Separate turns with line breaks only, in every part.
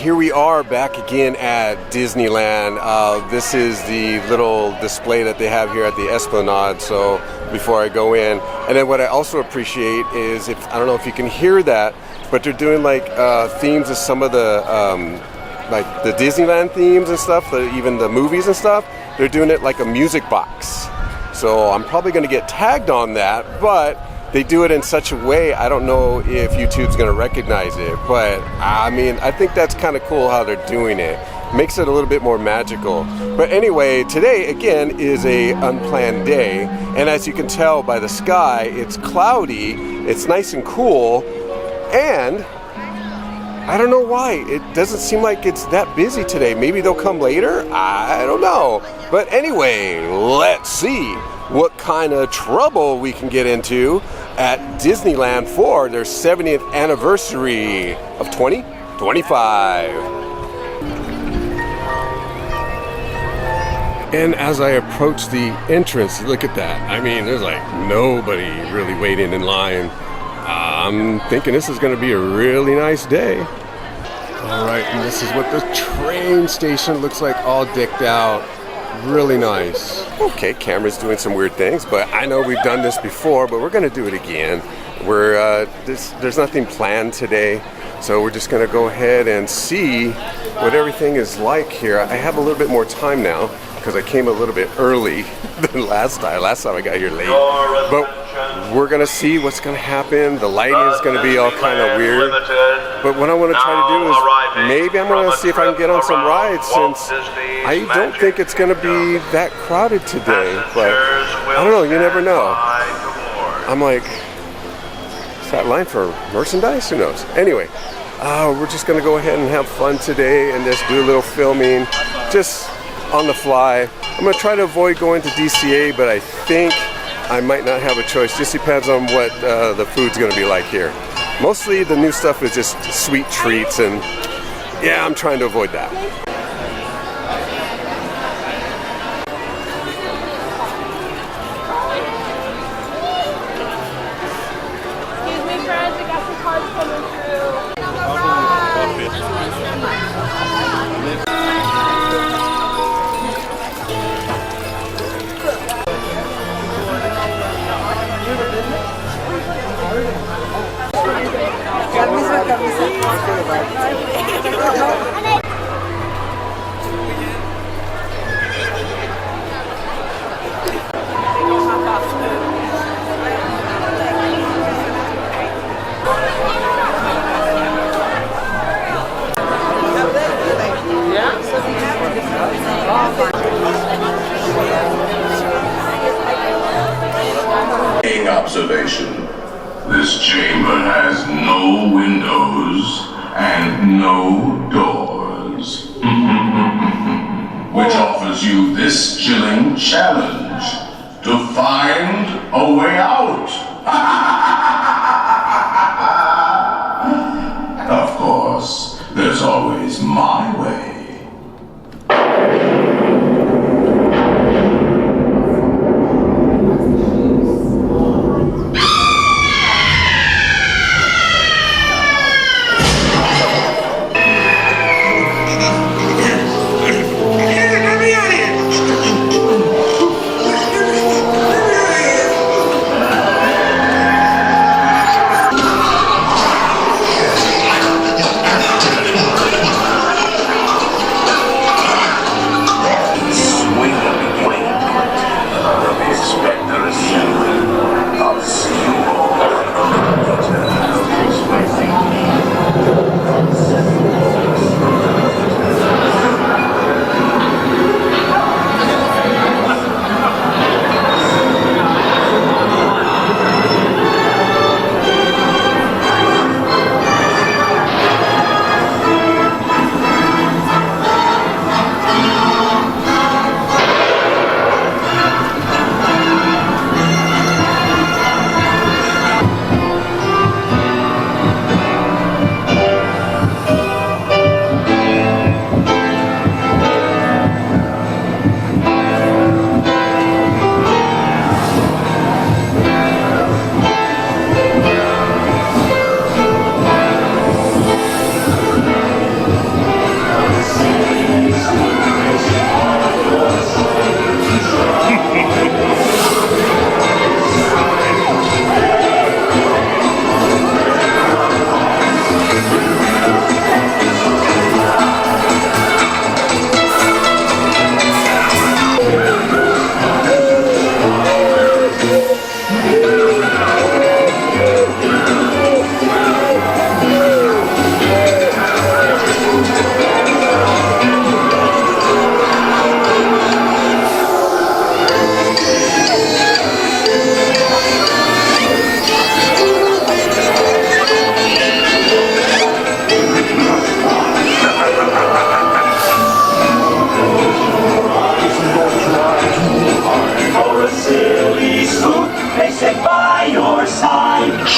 here we are back again at Disneyland. This is the little display that they have here at the Esplanade, so before I go in. And then what I also appreciate is, I don't know if you can hear that, but they're doing like themes of some of the like the Disneyland themes and stuff, even the movies and stuff. They're doing it like a music box. So I'm probably going to get tagged on that, but they do it in such a way, I don't know if YouTube's going to recognize it, but I mean, I think that's kind of cool how they're doing it. Makes it a little bit more magical. But anyway, today again is a unplanned day, and as you can tell by the sky, it's cloudy, it's nice and cool, and I don't know why. It doesn't seem like it's that busy today. Maybe they'll come later? I don't know. But anyway, let's see what kind of trouble we can get into at Disneyland for their 70th anniversary of 2025. And as I approach the entrance, look at that. I mean, there's like nobody really waiting in line. I'm thinking this is going to be a really nice day. All right, and this is what the train station looks like, all decked out. Really nice. Okay, camera's doing some weird things, but I know we've done this before, but we're going to do it again. There's nothing planned today, so we're just going to go ahead and see what everything is like here. I have a little bit more time now because I came a little bit early than last time. Last time I got here late, but we're going to see what's going to happen. The lighting is going to be all kind of weird, but what I want to try to do is maybe I'm going to see if I can get on some rides, since I don't think it's going to be that crowded today, but I don't know, you never know. I'm like, is that line for merchandise? Who knows? Anyway, we're just going to go ahead and have fun today and just do a little filming, just on the fly. I'm going to try to avoid going to DCA, but I think I might not have a choice. Just depends on what the food's going to be like here. Mostly the new stuff is just sweet treats, and yeah, I'm trying to avoid that.
Excuse me, friends, I got some cards coming through.
Observation. This chamber has no windows and no doors, which offers you this chilling challenge to find a way out. Of course, there's always my way.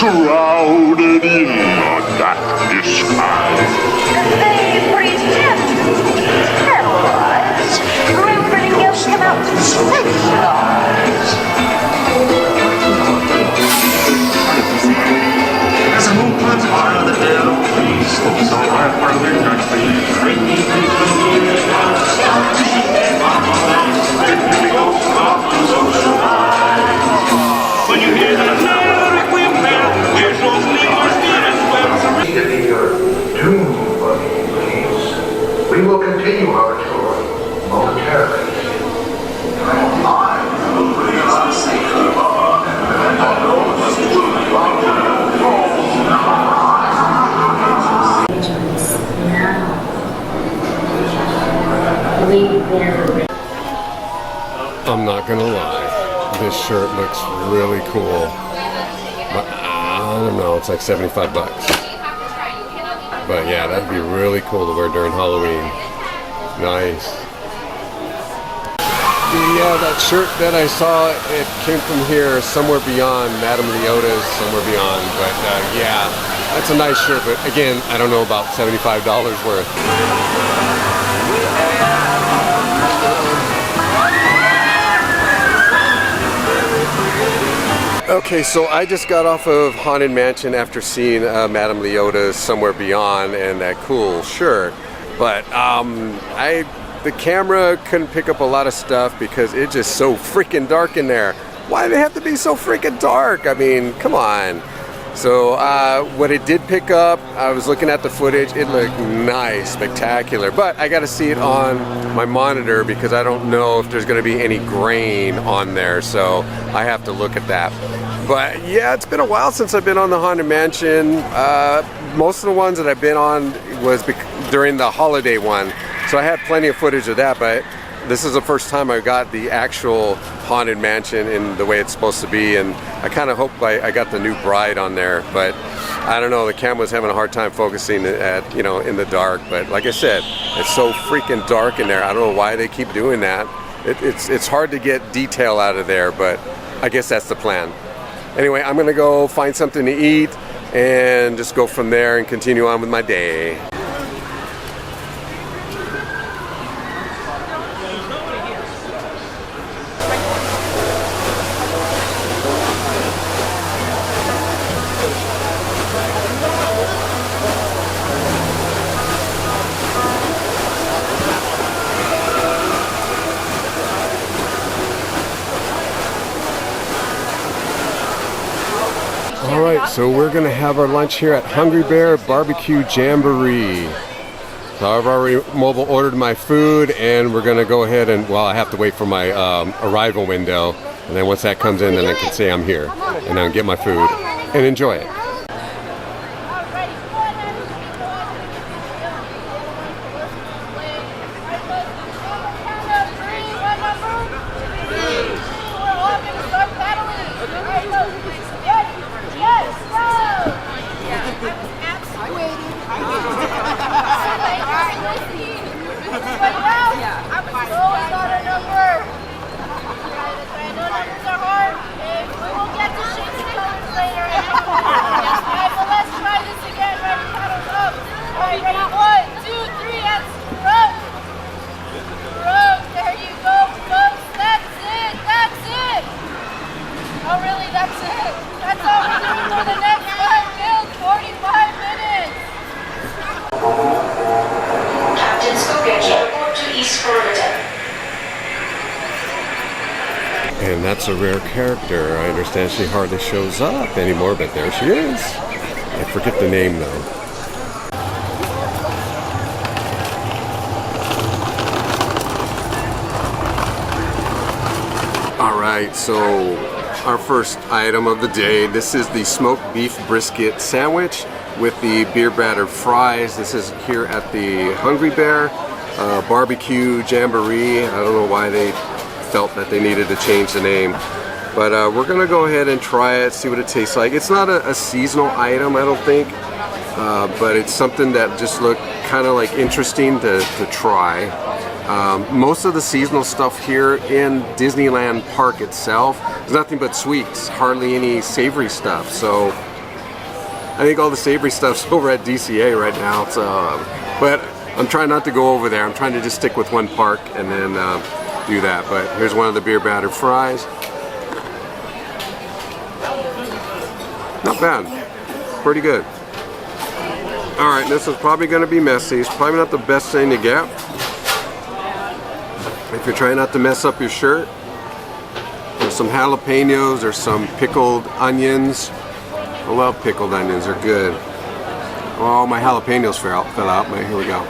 shrouded in that disguise.
They pretend to be terrorized. Everybody else come out to socialize.
There's a movement part of the devil, please. So I'm part of the when you hear the lyric bell, here's those leaders near
To be your doom buddy, please. We will continue our tour momentarily.
I'm not gonna lie, this shirt looks really cool. But I don't know, it's like 75 bucks. But yeah, that'd be really cool to wear during Halloween. Nice. Yeah, that shirt that I saw, it came from here, Somewhere Beyond, Madame Leota's Somewhere Beyond. But yeah, that's a nice shirt, but again, I don't know about $75 worth. Okay, so I just got off of Haunted Mansion after seeing Madame Leota's Somewhere Beyond and that cool shirt. But the camera couldn't pick up a lot of stuff because it's just so freaking dark in there. Why do they have to be so freaking dark? I mean, come on. So what it did pick up, I was looking at the footage, it looked nice, spectacular, but I gotta see it on my monitor because I don't know if there's gonna be any grain on there, so I have to look at that. But yeah, it's been a while since I've been on the Haunted Mansion. Most of the ones that I've been on was during the holiday one, so I had plenty of footage of that, but this is the first time I got the actual Haunted Mansion in the way it's supposed to be, and I kind of hope I got the new bride on there, but I don't know, the camera's having a hard time focusing at, you know, in the dark. But like I said, it's so freaking dark in there. I don't know why they keep doing that. It's hard to get detail out of there, but I guess that's the plan. Anyway, I'm gonna go find something to eat and just go from there and continue on with my day. Alright, so we're going to have our lunch here at Hungry Bear Barbecue Jamboree. So I've already mobile ordered my food, and we're going to go ahead and, well, I have to wait for my arrival window, and then once that comes in, then I can say I'm here, and then get my food and enjoy it. And that's a rare character. I understand she hardly shows up anymore, but there she is. I forget the name though. Alright, so our first item of the day, this is the smoked beef brisket sandwich with the beer battered fries. This is here at the Hungry Bear Barbecue Jamboree. I don't know why they felt that they needed to change the name, but we're gonna go ahead and try it, see what it tastes like. It's not a seasonal item, I don't think, but it's something that just looked kind of like interesting to try. Most of the seasonal stuff here in Disneyland Park itself is nothing but sweets, hardly any savory stuff. So I think all the savory stuff's over at DCA right now. So, but I'm trying not to go over there. I'm trying to just stick with one park and then do that. But here's one of the beer battered fries. Not bad. Pretty good. Alright, this is probably going to be messy. It's probably not the best thing to get. If you're trying not to mess up your shirt. There's some jalapenos. There's some pickled onions. I love pickled onions. They're good. Oh, my jalapenos fell out. But here we go.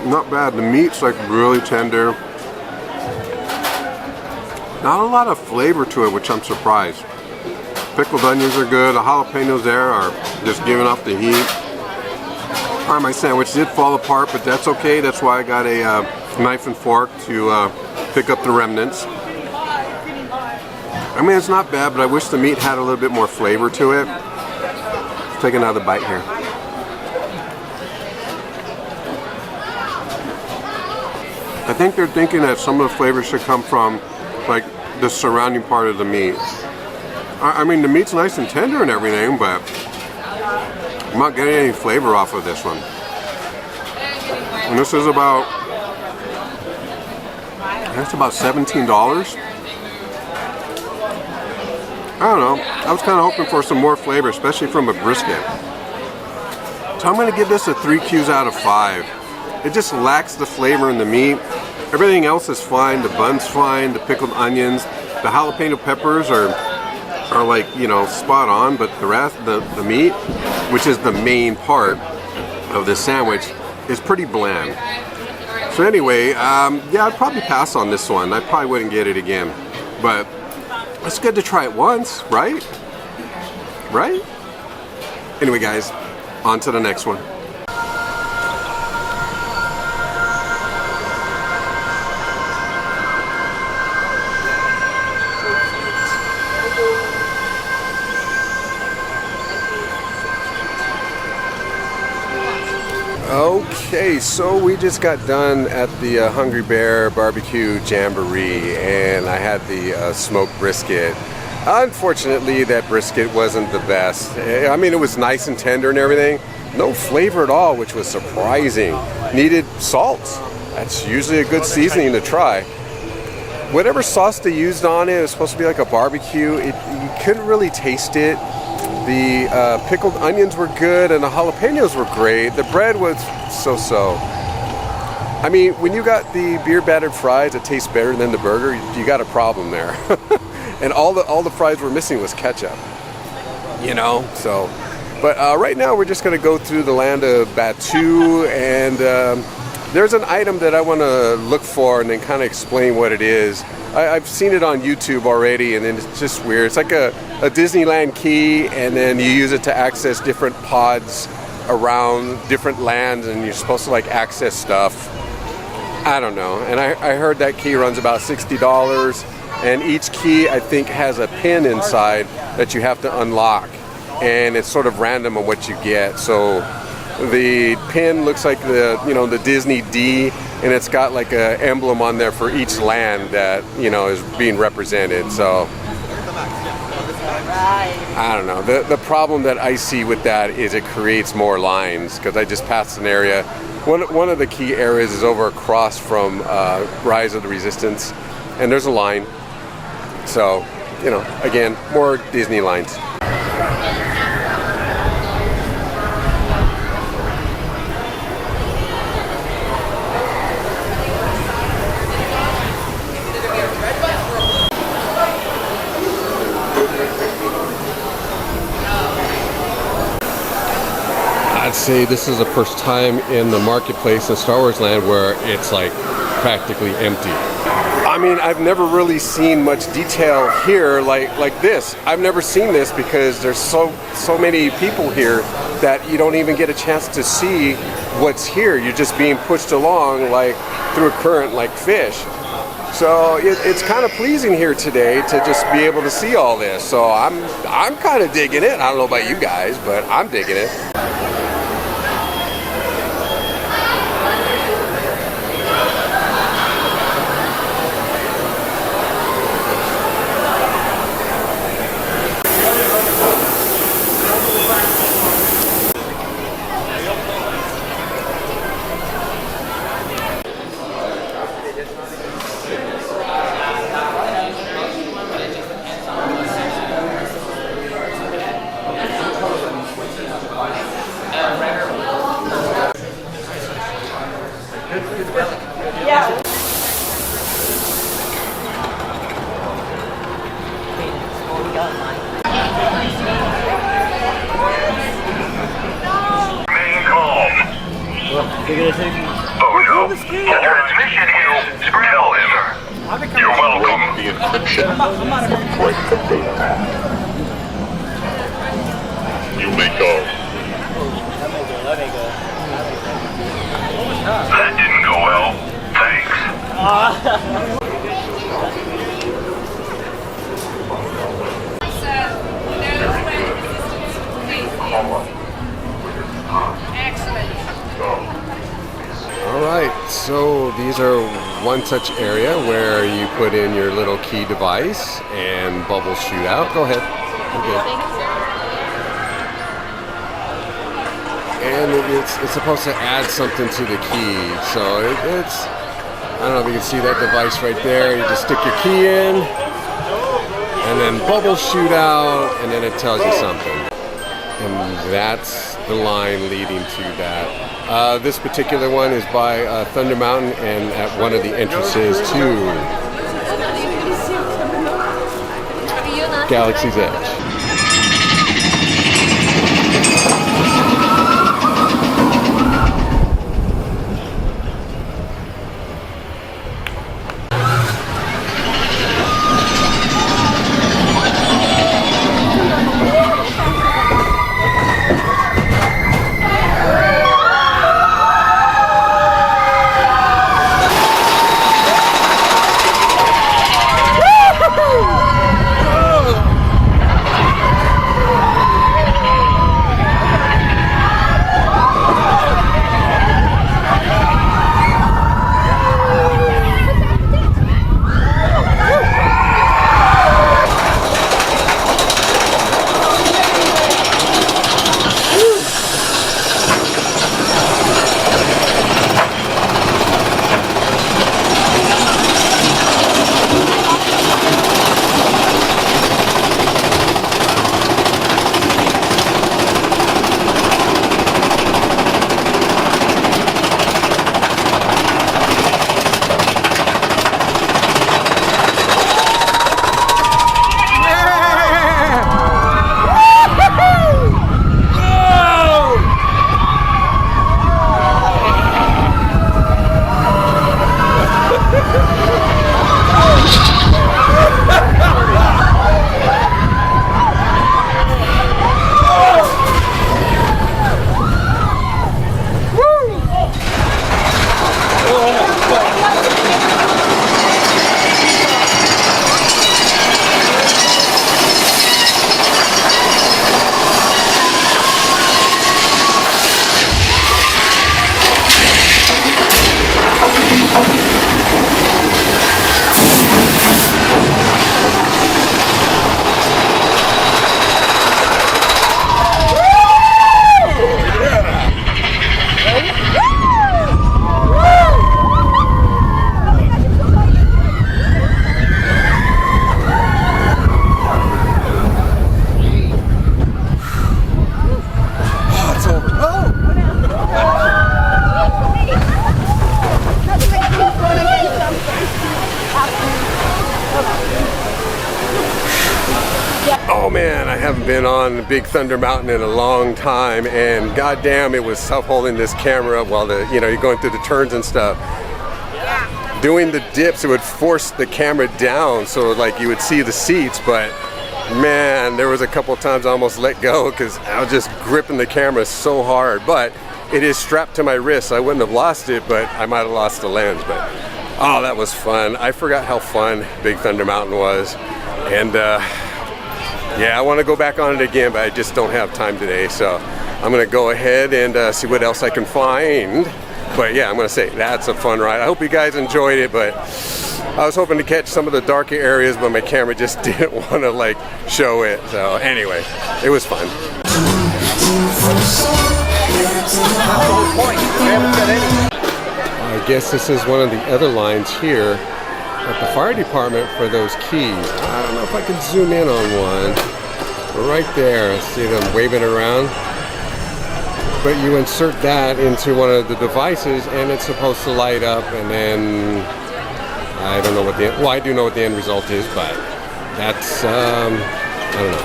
Not bad. The meat's like really tender. Not a lot of flavor to it, which I'm surprised. Pickled onions are good. The jalapenos there are just giving off the heat. Alright, my sandwich did fall apart, but that's okay. That's why I got a knife and fork to pick up the remnants. I mean, it's not bad, but I wish the meat had a little bit more flavor to it. Let's take another bite here. I think they're thinking that some of the flavors should come from like the surrounding part of the meat. I mean, the meat's nice and tender and everything, but I'm not getting any flavor off of this one. And this is about, that's about $17. I don't know. I was kind of hoping for some more flavor, especially from a brisket. So I'm going to give this a 3 Qs out of 5. It just lacks the flavor in the meat. Everything else is fine. The bun's fine. The pickled onions, the jalapeno peppers are like, you know, spot on. But the rest, the meat, which is the main part of this sandwich, is pretty bland. So anyway, yeah, I'd probably pass on this one. I probably wouldn't get it again. But it's good to try it once, right? Right? Anyway, guys, on to the next one. Okay, so we just got done at the Hungry Bear Barbecue Jamboree, and I had the smoked brisket. Unfortunately, that brisket wasn't the best. I mean, it was nice and tender and everything. No flavor at all, which was surprising. Needed salt. That's usually a good seasoning to try. Whatever sauce they used on it, it was supposed to be like a barbecue. You couldn't really taste it. The pickled onions were good and the jalapenos were great. The bread was so-so. I mean, when you got the beer battered fries that taste better than the burger, you got a problem there. And all the fries were missing was ketchup. You know, so. But right now we're just going to go through the land of Batu, and there's an item that I want to look for and then kind of explain what it is. I've seen it on YouTube already, and then it's just weird. It's like a Disneyland key, and then you use it to access different pods around different lands, and you're supposed to like access stuff. I don't know. And I heard that key runs about $60, and each key I think has a pin inside that you have to unlock, and it's sort of random on what you get. So the pin looks like the Disney D, and it's got like a emblem on there for each land that is being represented. So I don't know. The problem that I see with that is it creates more lines, because I just passed an area. One of the key areas is over across from Rise of the Resistance, and there's a line. So again, more Disney lines. I'd say this is the first time in the marketplace in Star Wars Land where it's like practically empty. I mean, I've never really seen much detail here like this. I've never seen this because there's so many people here that you don't even get a chance to see what's here. You're just being pushed along like through a current like fish. So it's kind of pleasing here today to just be able to see all this. So I'm kind of digging it. I don't know about you guys, but I'm digging it.
Oh no. The transmission is scrambled, sir. You're welcome. The encryption. Break the data path. You may go. That didn't go well. Thanks.
All right, so these are one such area where you put in your little key device and bubbles shoot out. Go ahead. Okay. And it's supposed to add something to the key. So it's, I don't know if you can see that device right there. You just stick your key in, and then bubbles shoot out, and then it tells you something. And that's the line leading to that. This particular one is by Thunder Mountain and at one of the entrances to Galaxy's Edge. Oh man, I haven't been on Big Thunder Mountain in a long time, and goddamn, it was tough holding this camera while you're going through the turns and stuff. Doing the dips, it would force the camera down so like you would see the seats, but man, there was a couple of times I almost let go because I was just gripping the camera so hard. But it is strapped to my wrist, so I wouldn't have lost it, but I might have lost the lens. But oh, that was fun. I forgot how fun Big Thunder Mountain was, and yeah, I want to go back on it again, but I just don't have time today. So I'm going to go ahead and see what else I can find. But yeah, I'm going to say that's a fun ride. I hope you guys enjoyed it, but I was hoping to catch some of the darker areas, but my camera just didn't want to like show it. So anyway, it was fun. I guess this is one of the other lines here at the fire department for those keys. I don't know if I can zoom in on one. Right there, see them waving around. But you insert that into one of the devices and it's supposed to light up, and then I don't know what the, well, I do know what the end result is, but that's, I don't know.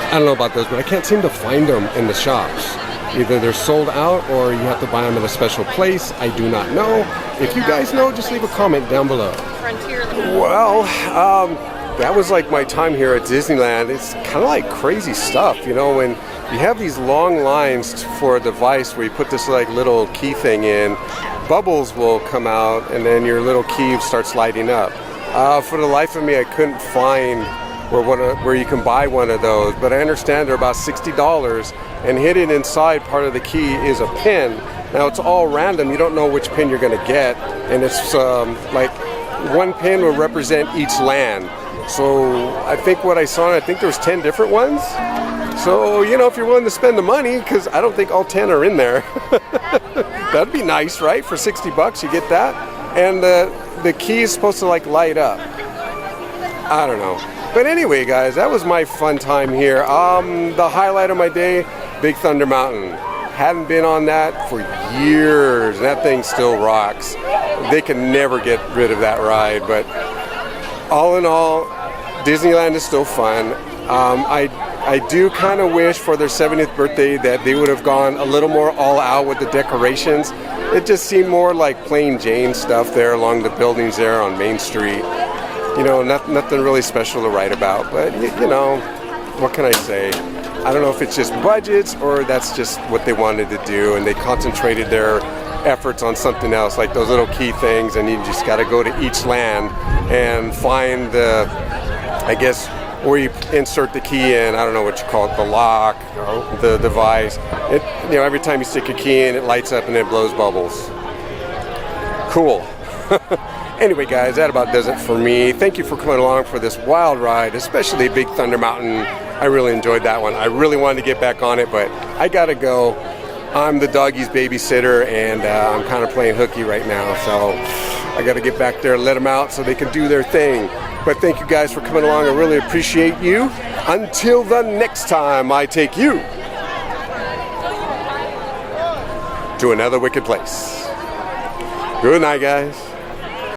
I don't know about those, but I can't seem to find them in the shops. Either they're sold out or you have to buy them at a special place. I do not know. If you guys know, just leave a comment down below. Well, that was like my time here at Disneyland. It's kind of like crazy stuff, you know, when you have these long lines for a device where you put this like little key thing in, bubbles will come out and then your little key starts lighting up. For the life of me, I couldn't find where you can buy one of those, but I understand they're about $60, and hidden inside part of the key is a pin. Now it's all random, you don't know which pin you're going to get, and it's like one pin will represent each land. So I think what I saw, I think there was 10 different ones. So, you know, if you're willing to spend the money, because I don't think all 10 are in there. That'd be nice, right? For 60 bucks you get that. And the key is supposed to like light up. I don't know. But anyway, guys, that was my fun time here. The highlight of my day, Big Thunder Mountain. Hadn't been on that for years, and that thing still rocks. They can never get rid of that ride, but all in all, Disneyland is still fun. I do kind of wish for their 70th birthday that they would have gone a little more all out with the decorations. It just seemed more like plain Jane stuff there along the buildings there on Main Street. You know, nothing really special to write about, but you know, what can I say? I don't know if it's just budgets or that's just what they wanted to do, and they concentrated their efforts on something else, like those little key things, and you just got to go to each land and find the, I guess, where you insert the key in. I don't know what you call it, the lock, the device. It, you know, every time you stick a key in, it lights up and it blows bubbles. Cool. Anyway, guys, that about does it for me. Thank you for coming along for this wild ride, especially Big Thunder Mountain. I really enjoyed that one. I really wanted to get back on it, but I gotta go. I'm the doggy's babysitter, and I'm kind of playing hooky right now, so I gotta get back there and let them out so they can do their thing. But thank you guys for coming along. I really appreciate you. Until the next time I take you to another wicked place. Good night, guys.